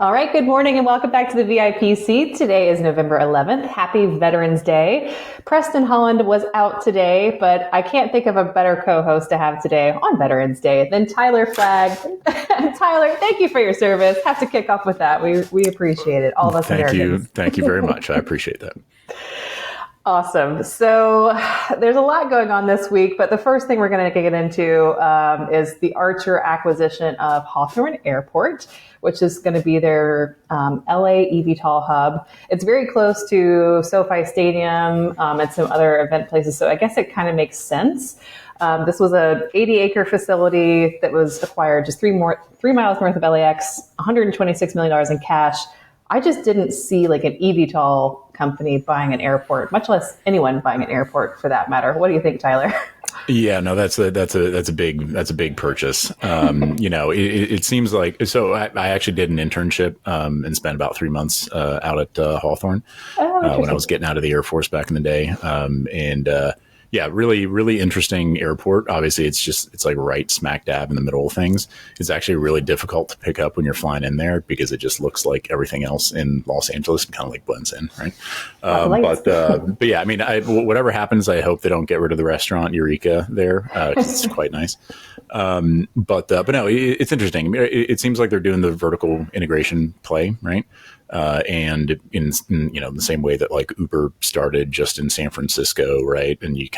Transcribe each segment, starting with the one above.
All right, good morning and welcome back to the VIP seat. Today is November 11th. Happy Veterans Day. Preston Holland was out today, but I can't think of a better co-host to have today on Veterans Day than Tyler Flagg. Tyler, thank you for your service. Have to kick off with that. We appreciate it. All of us Americans. Thank you very much. I appreciate that. Awesome. So there's a lot going on this week, but the first thing we're going to get into is the Archer acquisition of Hawthorne Airport, which is going to be their LA eVTOL hub. It's very close to SoFi Stadium and some other event places, so I guess it kind of makes sense. This was a 80-acre facility that was acquired just 3 miles north of LAX, $126 million in cash. I just didn't see like an eVTOL company buying an airport, much less anyone buying an airport for that matter. What do you think, Tyler? Yeah, no, that's a big purchase. It seems like, so I actually did an internship and spent about 3 months out at Hawthorne when I was getting out of the Air Force back in the day. Yeah, really, really interesting airport. Obviously, it's like right smack dab in the middle of things. It's actually really difficult to pick up when you're flying in there because it just looks like everything else in Los Angeles and kind of like blends in, right? But yeah, I mean, whatever happens, I hope they don't get rid of the restaurant Eureka there because it's quite nice. But no, it's interesting. I mean, it seems like they're doing the vertical integration play, right? And in the same way that like Uber started just in San Francisco, right? And you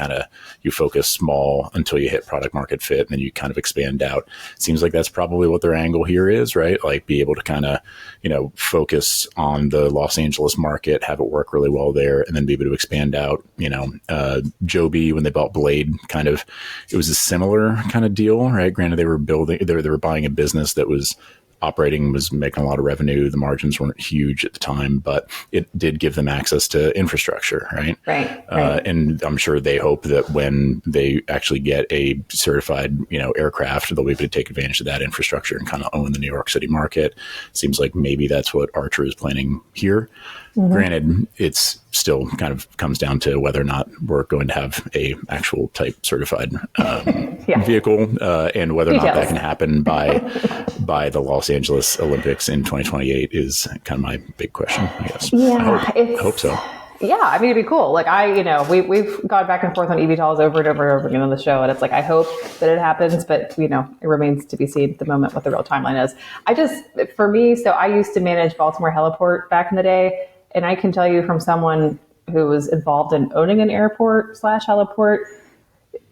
focus small until you hit product market fit, and then you kind of expand out. It seems like that's probably what their angle here is, right? Like be able to kind of, focus on the Los Angeles market, have it work really well there, and then be able to expand out. Joby, when they bought Blade, it was a similar kind of deal, right? Granted, they were buying a business that was making a lot of revenue. The margins weren't huge at the time, but it did give them access to infrastructure, right? Right. And I'm sure they hope that when they actually get a certified, aircraft, they'll be able to take advantage of that infrastructure and kind of own the New York City market. Seems like maybe that's what Archer is planning here. Mm-hmm. Granted, it's still kind of comes down to whether or not we're going to have a actual type certified vehicle, and whether or not that can happen by the Los Angeles Olympics in 2028 is kind of my big question, I guess. Yeah, I hope so. Yeah, I mean, it'd be cool. Like we've gone back and forth on eVTOLs over and over and over again on the show, and it's like I hope that it happens, but it remains to be seen at the moment what the real timeline is. I used to manage Baltimore Heliport back in the day. And I can tell you from someone who was involved in owning an airport / heliport,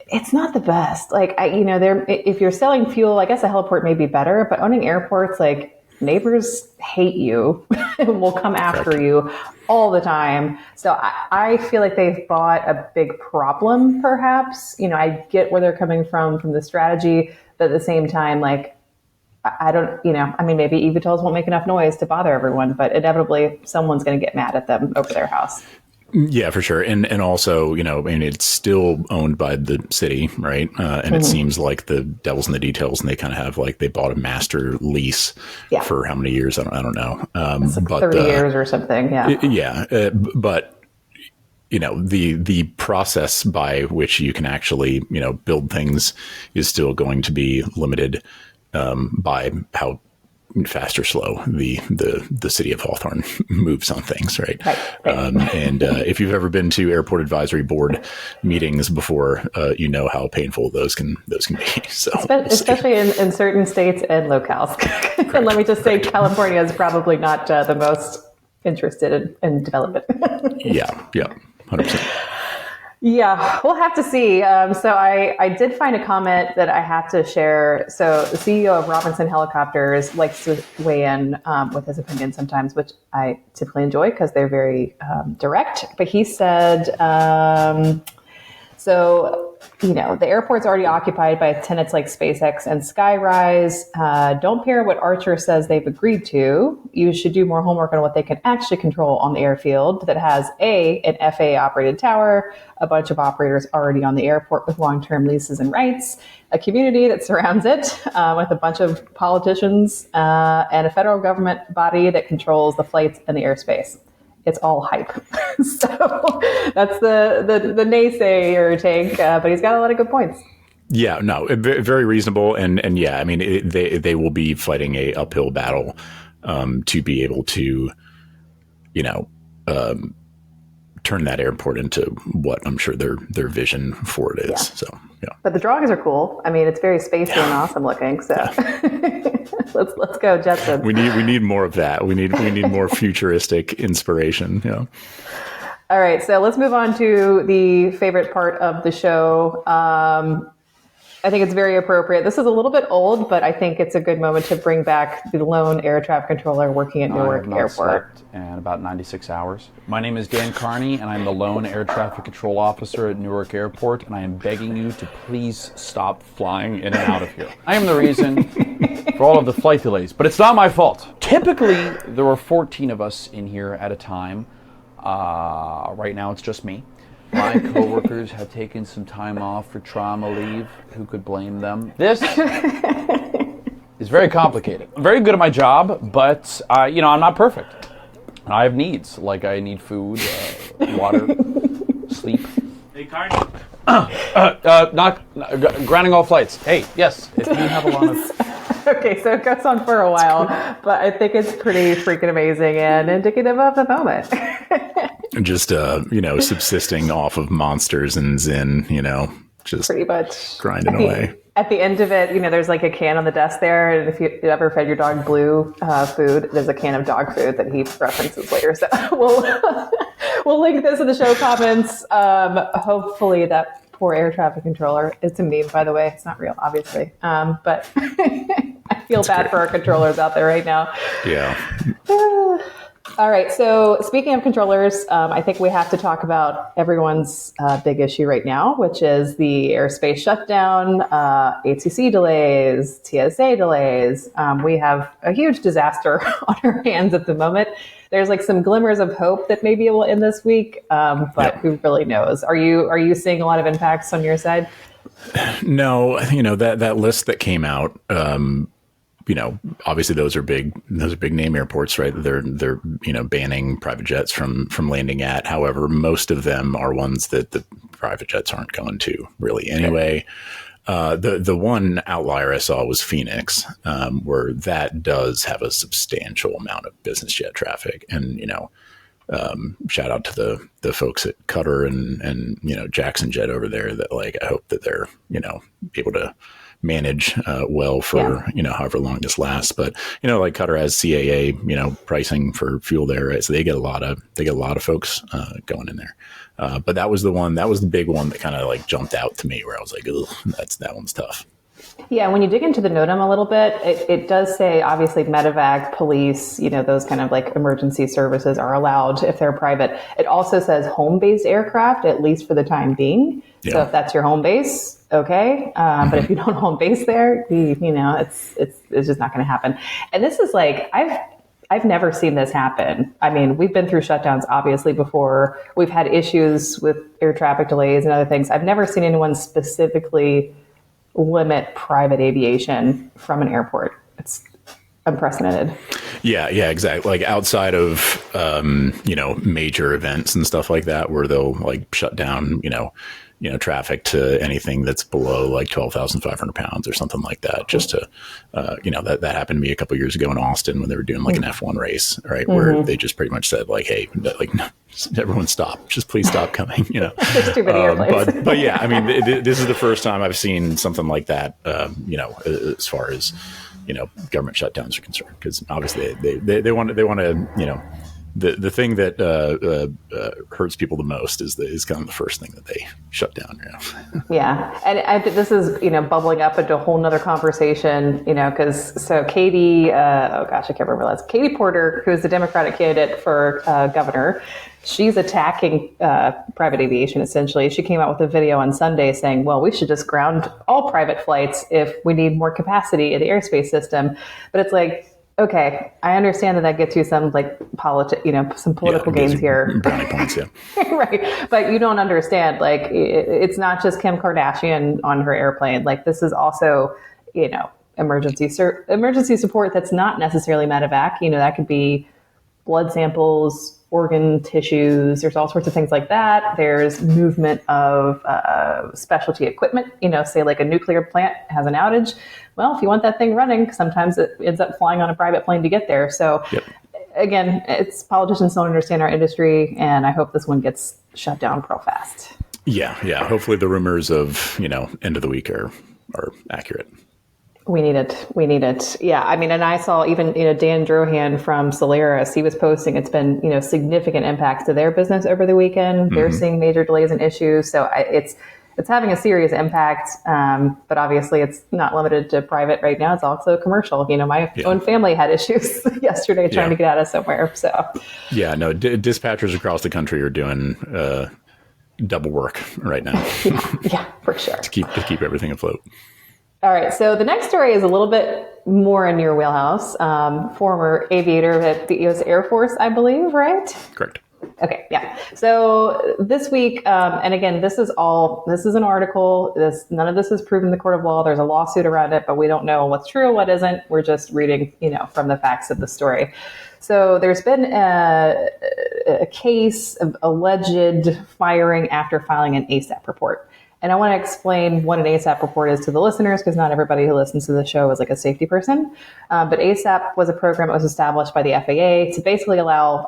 it's not the best. Like, if you're selling fuel, I guess a heliport may be better, but owning airports, like neighbors hate you and will come after you all the time. So I feel like they've bought a big problem, perhaps. I get where they're coming from the strategy, but at the same time, like, I don't, maybe eVTOLs won't make enough noise to bother everyone, but inevitably someone's going to get mad at them over their house. Yeah, for sure. And also, it's still owned by the city, right? And it seems like the devil's in the details, and they kind of have they bought a master lease for how many years? I don't know. It's like 30 years or something. Yeah. But the process by which you can actually, build things is still going to be limited by how fast or slow the city of Hawthorne moves on things, right? And if you've ever been to airport advisory board meetings before, you know how painful those can be. So especially in certain states and locales. And let me just say, California is probably not the most interested in development. Yeah, 100%. Yeah, we'll have to see. So I did find a comment that I have to share. So the CEO of Robinson Helicopters likes to weigh in with his opinion sometimes, which I typically enjoy because they're very direct. But he said, the airport's already occupied by tenants like SpaceX and Skyrise. Don't pair what Archer says they've agreed to. You should do more homework on what they can actually control on the airfield that has an FAA-operated tower, a bunch of operators already on the airport with long-term leases and rights, a community that surrounds it with a bunch of politicians, and a federal government body that controls the flights and the airspace. It's all hype. So that's the naysayer take, but he's got a lot of good points. Yeah, no, very reasonable. And yeah, I mean, they will be fighting a uphill battle to be able to, you know, turn that airport into what I'm sure their vision for it is. Yeah. So, yeah. But the drawings are cool. I mean, it's very spacey and awesome looking. So let's go, Jetson. We need more of that. We need more futuristic inspiration. Yeah. All right, so let's move on to the favorite part of the show. I think it's very appropriate. This is a little bit old, but I think it's a good moment to bring back the lone air traffic controller working at Newark Airport. Slept in about 96 hours. My name is Dan Carney, and I'm the lone air traffic control officer at Newark Airport, and I am begging you to please stop flying in and out of here. I am the reason for all of the flight delays, but it's not my fault. Typically, there were 14 of us in here at a time. Right now, it's just me. My coworkers have taken some time off for trauma leave. Who could blame them? This is very complicated. I'm very good at my job, but I'm not perfect. I have needs, like I need food, water, sleep. Hey, Carney. Not grounding all flights. Hey, yes, if you have a lot of... Okay, so it goes on for a while, but I think it's pretty freaking amazing and indicative of the moment. Just, subsisting off of Monsters and Zyn, just pretty much grinding away. At the end of it, there's like a can on the desk there, and if you ever fed your dog blue food, there's a can of dog food that he references later. So we'll link this in the show comments. Hopefully that poor air traffic controller. It's a meme, by the way. It's not real, obviously. But I feel bad for our controllers out there right now. Yeah. All right. So speaking of controllers, I think we have to talk about everyone's big issue right now, which is the airspace shutdown, ATC delays, TSA delays. We have a huge disaster on our hands at the moment. There's like some glimmers of hope that maybe it will end this week, but who really knows? Are you seeing a lot of impacts on your side? No, that list that came out. Obviously those are big name airports, right? They're banning private jets from landing at. However, most of them are ones that the private jets aren't going to really anyway. The one outlier I saw was Phoenix, where that does have a substantial amount of business jet traffic. And, shout out to the folks at Qatar and Jackson Jet over there that I hope that they're, able to manage well for however long this lasts. But Qatar has CAA pricing for fuel there, right? So they get a lot of folks going in there. But that was the big one that kind of jumped out to me, where I was like, ugh, that one's tough. Yeah, when you dig into the NOTAM a little bit, it does say obviously medevac, police, those kind of emergency services are allowed if they're private. It also says home-based aircraft, at least for the time being. Yeah. So if that's your home base, okay. But if you don't home base there, it's just not going to happen. And this is I've never seen this happen. I mean, we've been through shutdowns obviously before. We've had issues with air traffic delays and other things. I've never seen anyone specifically limit private aviation from an airport. It's unprecedented. Yeah, exactly. Outside of major events and stuff like that, where they'll shut down traffic to anything that's below 12,500 pounds or something like that. Just to that happened to me a couple of years ago in Austin when they were doing an F1 race, right? Where they just pretty much said hey, everyone stop, just please stop coming. There's too many airplanes. But yeah, I mean, this is the first time I've seen something like that. As far as government shutdowns are concerned, because obviously they want to the thing that hurts people the most is kind of the first thing that they shut down. Yeah, and this is bubbling up into a whole nother conversation. Because Katie, I can't remember that. Katie Porter, who is the Democratic candidate for governor. She's attacking private aviation, essentially. She came out with a video on Sunday saying, well, we should just ground all private flights if we need more capacity in the airspace system. But it's okay, I understand that gets you some some political gains here. Brownie points, yeah. Right. But you don't understand, it's not just Kim Kardashian on her airplane. This is also, emergency support that's not necessarily medevac. That could be blood samples, organ tissues. There's all sorts of things like that. There's movement of specialty equipment, say like a nuclear plant has an outage. Well, if you want that thing running, sometimes it ends up flying on a private plane to get there. So again, politicians don't understand our industry, and I hope this one gets shut down real fast. Yeah. Hopefully the rumors of, end of the week are accurate. We need it. Yeah. I mean, and I saw even, Dan Drohan from Solaris, he was posting, it's been, significant impacts to their business over the weekend. They're seeing major delays and issues. So it's having a serious impact. But obviously it's not limited to private right now. It's also commercial. My own family had issues yesterday trying to get out of somewhere. So yeah, no, dispatchers across the country are doing, double work right now. yeah, for sure. to keep everything afloat. All right. So the next story is a little bit more in your wheelhouse. Former aviator at the U.S. Air Force, I believe, right? Correct. Okay. Yeah. So this week, and again, this is an article. None of this is proven in the court of law. There's a lawsuit around it, but we don't know what's true, what isn't. We're just reading, from the facts of the story. So there's been a case of alleged firing after filing an ASAP report. And I want to explain what an ASAP report is to the listeners, because not everybody who listens to the show is like a safety person. But ASAP was a program that was established by the FAA to basically allow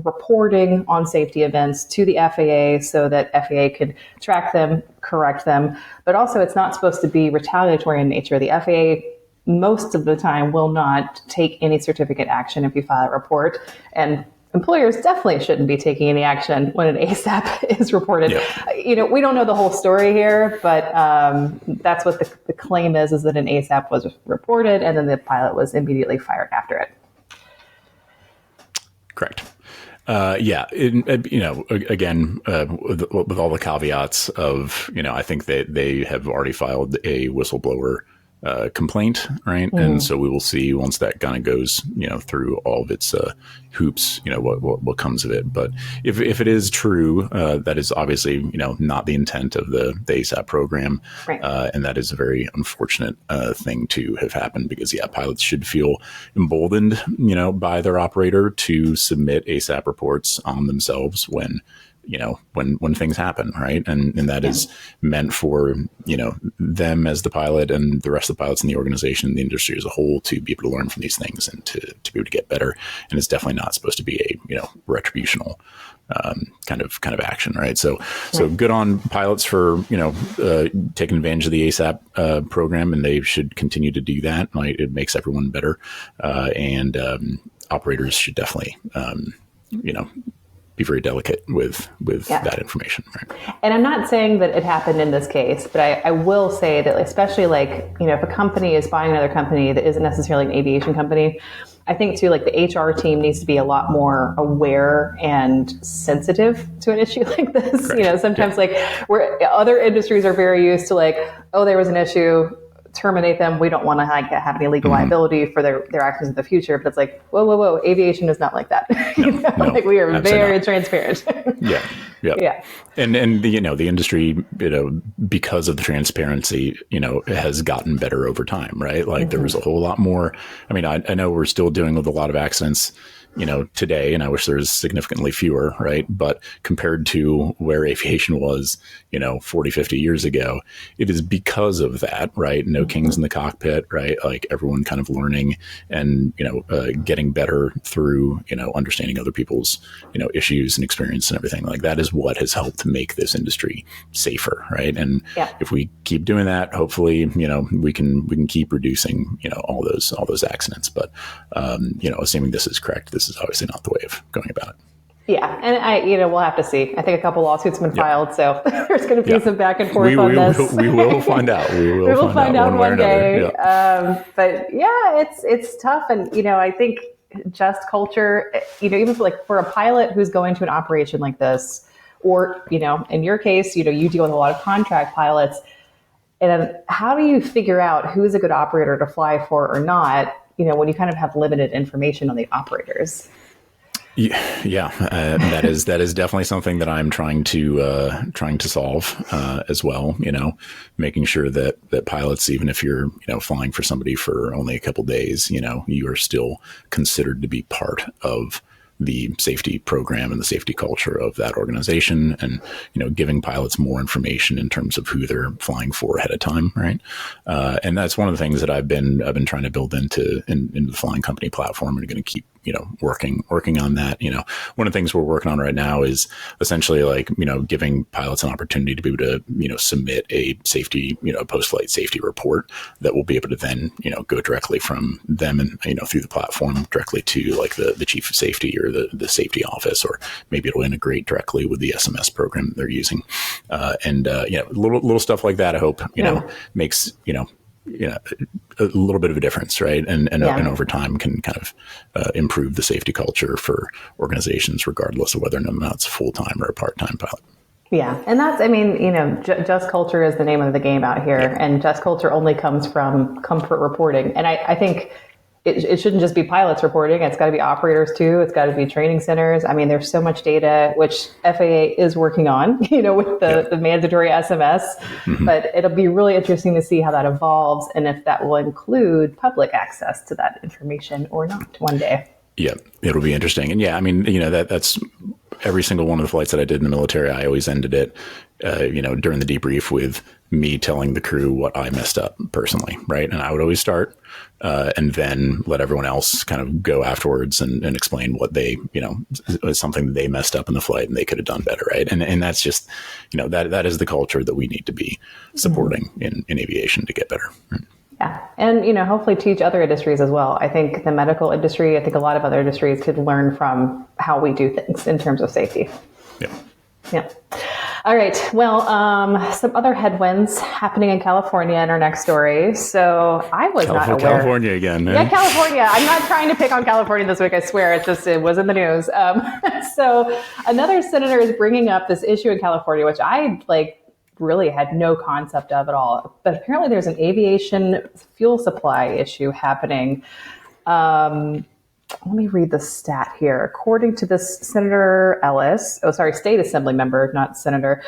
reporting on safety events to the FAA so that FAA could track them, correct them. But also it's not supposed to be retaliatory in nature. The FAA most of the time will not take any certificate action if you file a report. And employers definitely shouldn't be taking any action when an ASAP is reported. Yeah. We don't know the whole story here, but that's what the claim is that an ASAP was reported and then the pilot was immediately fired after it. Correct. Again, with all the caveats of, I think that they have already filed a whistleblower complaint, right? And so we will see once that kind of goes, through all of its hoops, what comes of it. But if it is true, that is obviously, not the intent of the ASAP program. Right. And that is a very unfortunate thing to have happened because, pilots should feel emboldened, by their operator to submit ASAP reports on themselves when things happen, right? And that is meant for, them as the pilot and the rest of the pilots in the organization, the industry as a whole, to be able to learn from these things and to be able to get better. And it's definitely not supposed to be a, retributional kind of action, right? So good on pilots for, taking advantage of the ASAP program, and they should continue to do that. Right? It makes everyone better. And operators should definitely, be very delicate with that information. Right? And I'm not saying that it happened in this case, but I will say that especially if a company is buying another company that isn't necessarily an aviation company, I think too, the HR team needs to be a lot more aware and sensitive to an issue like this. Correct. Sometimes where other industries are very used to there was an issue, terminate them. We don't want to have any legal liability for their actions in the future. But it's whoa. Aviation is not like that. No, we are very transparent. Yeah. And the industry, because of the transparency, has gotten better over time, right? There was a whole lot more. I mean, I know we're still dealing with a lot of accidents, today, and I wish there's significantly fewer, right? But compared to where aviation was, 40, 50 years ago, it is because of that, right? No kings in the cockpit, right? Everyone kind of learning and, getting better through, understanding other people's, issues and experience and everything. That is what has helped to make this industry safer, right? And if we keep doing that, hopefully, we can keep reducing, all those accidents. But, assuming this is correct, this is obviously not the way of going about it. Yeah, and we'll have to see. I think a couple lawsuits have been filed, so there's going to be some back and forth on this. We will find out. We will find out one day. But it's tough, and I think just culture. Even for a pilot who's going to an operation like this, or in your case, you deal with a lot of contract pilots. And how do you figure out who's a good operator to fly for or not? When you kind of have limited information on the operators. Yeah, that is definitely something that I'm trying to solve as well. Making sure that pilots, even if you're flying for somebody for only a couple days, you are still considered to be part of the safety program and the safety culture of that organization, and giving pilots more information in terms of who they're flying for ahead of time, right? And that's one of the things that I've been trying to build into the flying company platform, and going to keep working on that. One of the things we're working on right now is essentially giving pilots an opportunity to be able to submit a safety post-flight safety report that will be able to then go directly from them and through the platform directly to the chief of safety or the safety office, or maybe it'll integrate directly with the SMS program that they're using, and little stuff like that. I hope makes a little bit of a difference, right? And over time can kind of improve the safety culture for organizations, regardless of whether or not it's a full-time or a part-time pilot. Yeah. And that's, just culture is the name of the game out here. Yeah. And just culture only comes from comfort reporting. And I think it shouldn't just be pilots reporting. It's got to be operators too. It's got to be training centers. There's so much data, which FAA is working on, with the mandatory SMS. Mm-hmm. But it'll be really interesting to see how that evolves and if that will include public access to that information or not one day. Yeah, it'll be interesting. And that's every single one of the flights that I did in the military. I always ended it, during the debrief with me telling the crew what I messed up personally, right? And I would always start and then let everyone else kind of go afterwards and explain what they, something that they messed up in the flight and they could have done better, right? And that's just, that is the culture that we need to be supporting in aviation to get better. Right? Yeah. And, hopefully teach other industries as well. I think the medical industry, I think a lot of other industries could learn from how we do things in terms of safety. Yeah. Yeah. All right. Well, some other headwinds happening in California in our next story. So I was not aware. California again. Man. Yeah, California. I'm not trying to pick on California this week. I swear. It was in the news. So another senator is bringing up this issue in California, which I really had no concept of at all. But apparently there's an aviation fuel supply issue happening. Let me read the stat here. According to this Senator Ellis, state assembly member, not senator,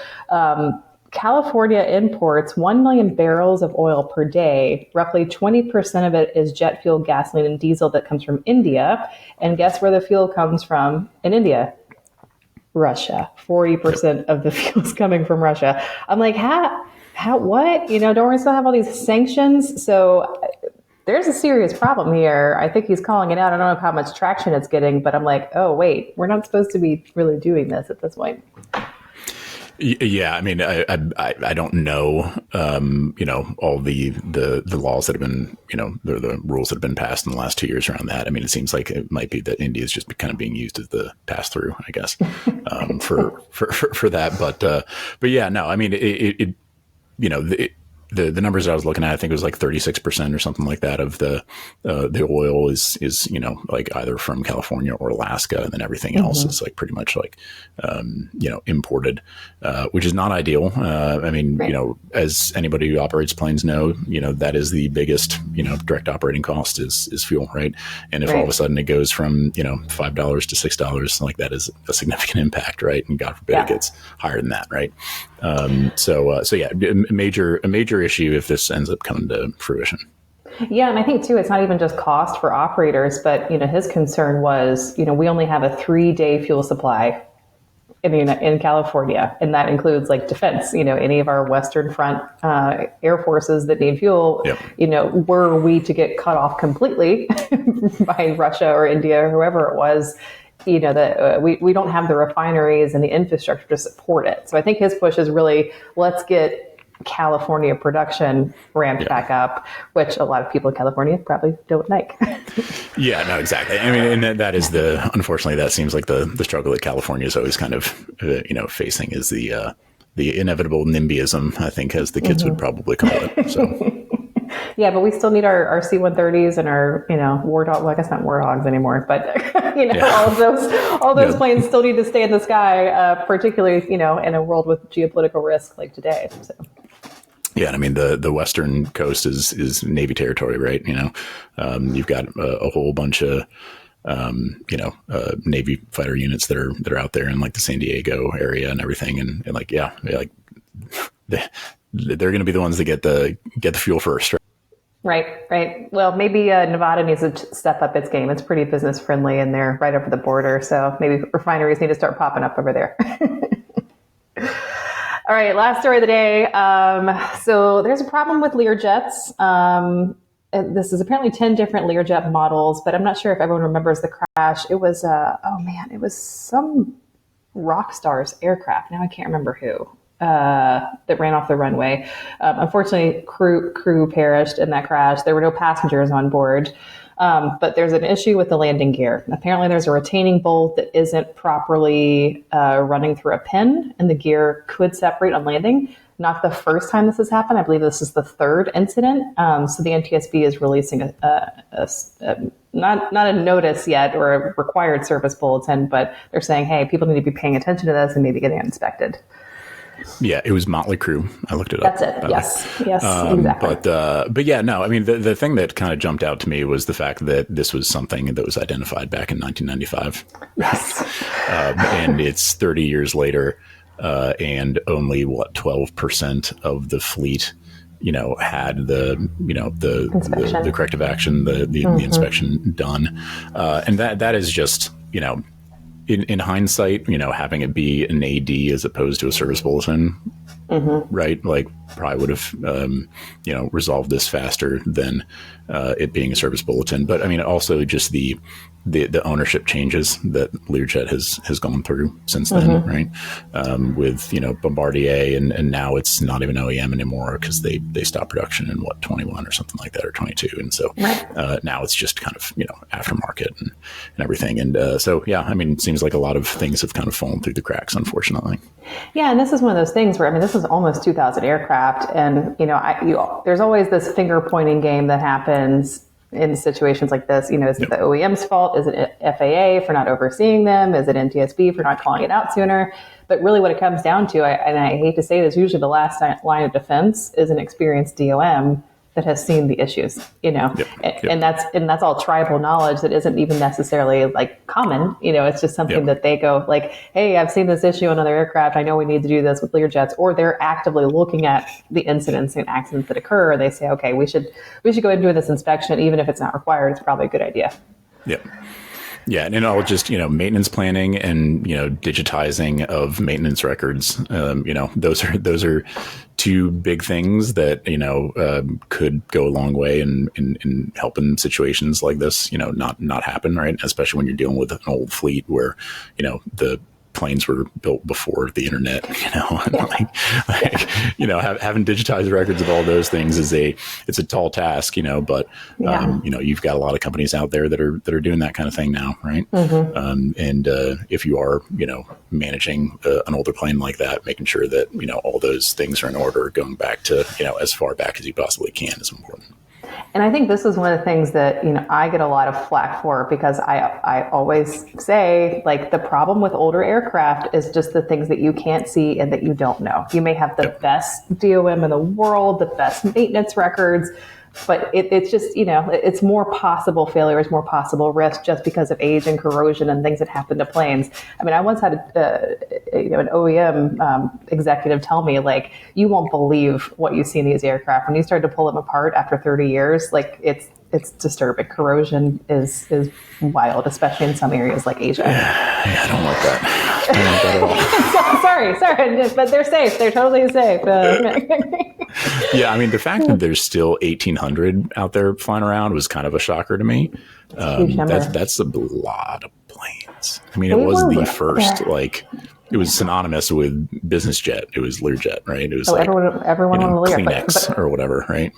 California imports 1 million barrels of oil per day. Roughly 20% of it is jet fuel, gasoline, and diesel that comes from India. And guess where the fuel comes from in India? Russia. 40% of the fuel is coming from Russia. I'm like, how, what? Don't we still have all these sanctions? So there's a serious problem here. I think he's calling it out. I don't know how much traction it's getting, but I'm like, oh, wait, we're not supposed to be really doing this at this point. Yeah, I don't know, all the laws that have been, the rules that have been passed in the last 2 years around that. It seems like it might be that India is just kind of being used as the pass through, I guess, for that. But yeah, no, the numbers that I was looking at, I think it was 36% or something like that of the oil is either from California or Alaska, and then everything else is pretty much imported, which is not ideal. Right. As anybody who operates planes know, that is the biggest, direct operating cost is fuel, right? And if all of a sudden it goes from, $5 to $6, that is a significant impact, right? And God forbid it gets higher than that, right? So yeah, a major issue if this ends up coming to fruition. Yeah, and I think too, it's not even just cost for operators, but his concern was, we only have a 3-day fuel supply in California, and that includes defense. Any of our Western Front air forces that need fuel. Yep. Were we to get cut off completely by Russia or India or whoever it was, that we don't have the refineries and the infrastructure to support it. So I think his push is really, let's get California production ramped back up, which a lot of people in California probably don't like. Yeah, no, exactly. And that is unfortunately, that seems like the struggle that California is always kind of, facing is the inevitable NIMBYism, I think, as the kids would probably call it. So. Yeah, but we still need our C-130s and our, war dog. Well, I guess not war dogs anymore, but all those planes still need to stay in the sky, particularly in a world with geopolitical risk like today. So. Yeah, the western coast is Navy territory, right? You've got a whole bunch of Navy fighter units that are out there in the San Diego area and everything, and they're going to be the ones that get the fuel first, right? Right. Well, maybe Nevada needs to step up its game. It's pretty business friendly and they're right over the border. So maybe refineries need to start popping up over there. All right, last story of the day. So there's a problem with Learjets. This is apparently 10 different Learjet models, but I'm not sure if everyone remembers the crash. It was, it was some rock star's aircraft. Now I can't remember who. That ran off the runway. Unfortunately, crew perished in that crash. There were no passengers on board. But there's an issue with the landing gear. Apparently, there's a retaining bolt that isn't properly running through a pin, and the gear could separate on landing. Not the first time this has happened. I believe this is the third incident. So the NTSB is releasing not a notice yet or a required service bulletin, but they're saying, hey, people need to be paying attention to this and maybe getting it inspected. Yeah, it was Motley Crue. I looked it up. That's it. Yes, exactly. But yeah, no. I mean, the thing that kind of jumped out to me was the fact that this was something that was identified back in 1995. Yes. And it's 30 years later, and only 12% of the fleet, had the corrective action, the inspection done, and that is just, in hindsight, having it be an AD as opposed to a service bulletin, right? Like probably would have, resolved this faster than it being a service bulletin. But I mean, also just the ownership changes that Learjet has gone through since then, right? With, Bombardier and now it's not even OEM anymore because they stopped production in 21 or something like that, or 22. And so now it's just kind of, aftermarket and everything. And so, yeah, I mean, it seems like a lot of things have kind of fallen through the cracks, unfortunately. Yeah. And this is one of those things where, this is almost 2,000 aircraft. And, there's always this finger pointing game that happens in situations like this. Is it the OEM's fault? Is it FAA for not overseeing them? Is it NTSB for not calling it out sooner? But really what it comes down to, and I hate to say this, usually the last line of defense is an experienced DOM that has seen the issues, and that's all tribal knowledge that isn't even necessarily like common. It's just something that they go like, hey, I've seen this issue on other aircraft. I know we need to do this with Learjets, or they're actively looking at the incidents and accidents that occur. And they say, okay, we should go ahead and do this inspection, even if it's not required. It's probably a good idea. Yeah. Yeah, and all just, maintenance planning and, digitizing of maintenance records. Those are two big things that, could go a long way in helping situations like this, not happen, right? Especially when you're dealing with an old fleet where, the planes were built before the internet, and having digitized records of all those things it's a tall task, but you've got a lot of companies out there that are doing that kind of thing now, right? And if you are, managing an older plane like that, making sure that all those things are in order, going back to as far back as you possibly can is important. And I think this is one of the things that, I get a lot of flack for, because I always say, like, the problem with older aircraft is just the things that you can't see and that you don't know. You may have the best DOM in the world, the best maintenance records, but it's just, it's more possible failures, more possible risk just because of age and corrosion and things that happen to planes. I mean, I once had an OEM executive tell me, like, you won't believe what you see in these aircraft. When you start to pull them apart after 30 years, like, it's disturbing. Corrosion is wild, especially in some areas like Asia. Yeah, I don't like that. I don't like that at all. Sorry, but they're safe. They're totally safe. Yeah, I mean, the fact that there's still 1,800 out there flying around was kind of a shocker to me. That's a lot of planes. I mean, it was the first, it was synonymous with business jet. It was Learjet, right? It was everyone wanted Lear, Kleenex or whatever, right?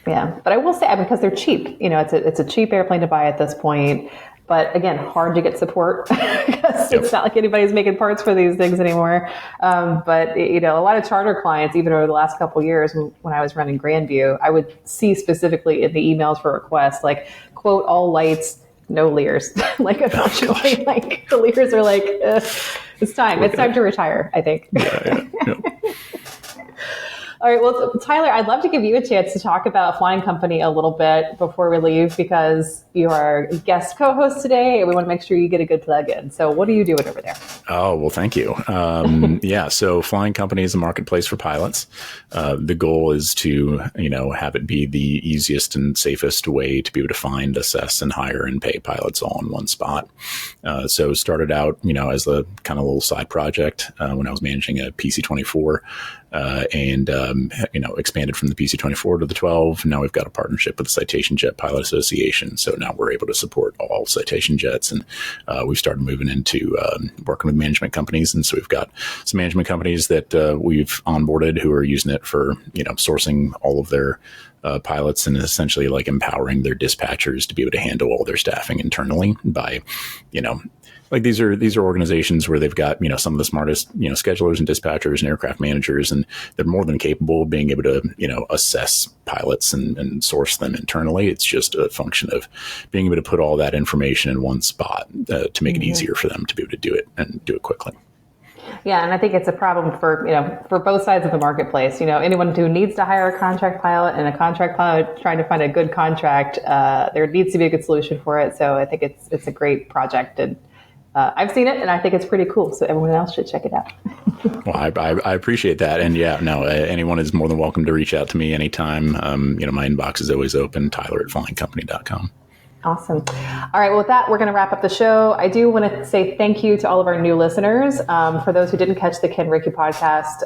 Yeah, but I will say, because they're cheap. It's a cheap airplane to buy at this point. But again, hard to get support because it's not like anybody's making parts for these things anymore. But a lot of charter clients, even over the last couple of years, when I was running Grandview, I would see specifically in the emails for requests, like, quote, all lights, no Lears. Unfortunately, the Lears are like, it's time. It's time to retire, I think. Yeah. All right. Well, Tyler, I'd love to give you a chance to talk about Flying Company a little bit before we leave, because you are a guest co-host today and we want to make sure you get a good plug in. So what are you doing over there? Oh, well, thank you. Yeah. So Flying Company is a marketplace for pilots. The goal is to, have it be the easiest and safest way to be able to find, assess, and hire and pay pilots all in one spot. So started out, as a kind of little side project when I was managing a PC-24. And expanded from the PC-24 to the 12. Now we've got a partnership with the Citation Jet Pilot Association. So now we're able to support all Citation jets. And we've started moving into working with management companies. And so we've got some management companies that we've onboarded who are using it for, sourcing all of their pilots and essentially like empowering their dispatchers to be able to handle all their staffing internally by, like these are organizations where they've got, some of the smartest, schedulers and dispatchers and aircraft managers, and they're more than capable of being able to, assess pilots and source them internally. It's just a function of being able to put all that information in one spot to make it easier for them to be able to do it and do it quickly. Yeah, and I think it's a problem for both sides of the marketplace. Anyone who needs to hire a contract pilot and a contract pilot trying to find a good contract, there needs to be a good solution for it. So I think it's a great project, and I've seen it, and I think it's pretty cool. So everyone else should check it out. Well, I appreciate that. And anyone is more than welcome to reach out to me anytime. My inbox is always open, tyler@flyingcompany.com. Awesome. All right. Well, with that, we're going to wrap up the show. I do want to say thank you to all of our new listeners. For those who didn't catch the Ken Ricky podcast,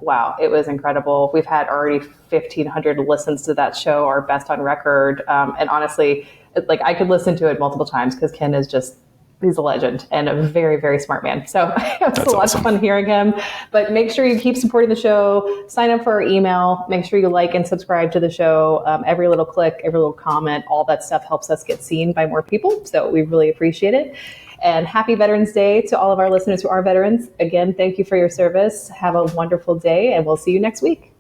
wow, it was incredible. We've had already 1,500 listens to that show, our best on record. And honestly, I could listen to it multiple times because Ken is he's a legend and a very, very smart man. So it was a lot of fun hearing him. But make sure you keep supporting the show. Sign up for our email. Make sure you like and subscribe to the show. Every little click, every little comment, all that stuff helps us get seen by more people. So we really appreciate it. And happy Veterans Day to all of our listeners who are veterans. Again, thank you for your service. Have a wonderful day, and we'll see you next week.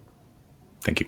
Thank you.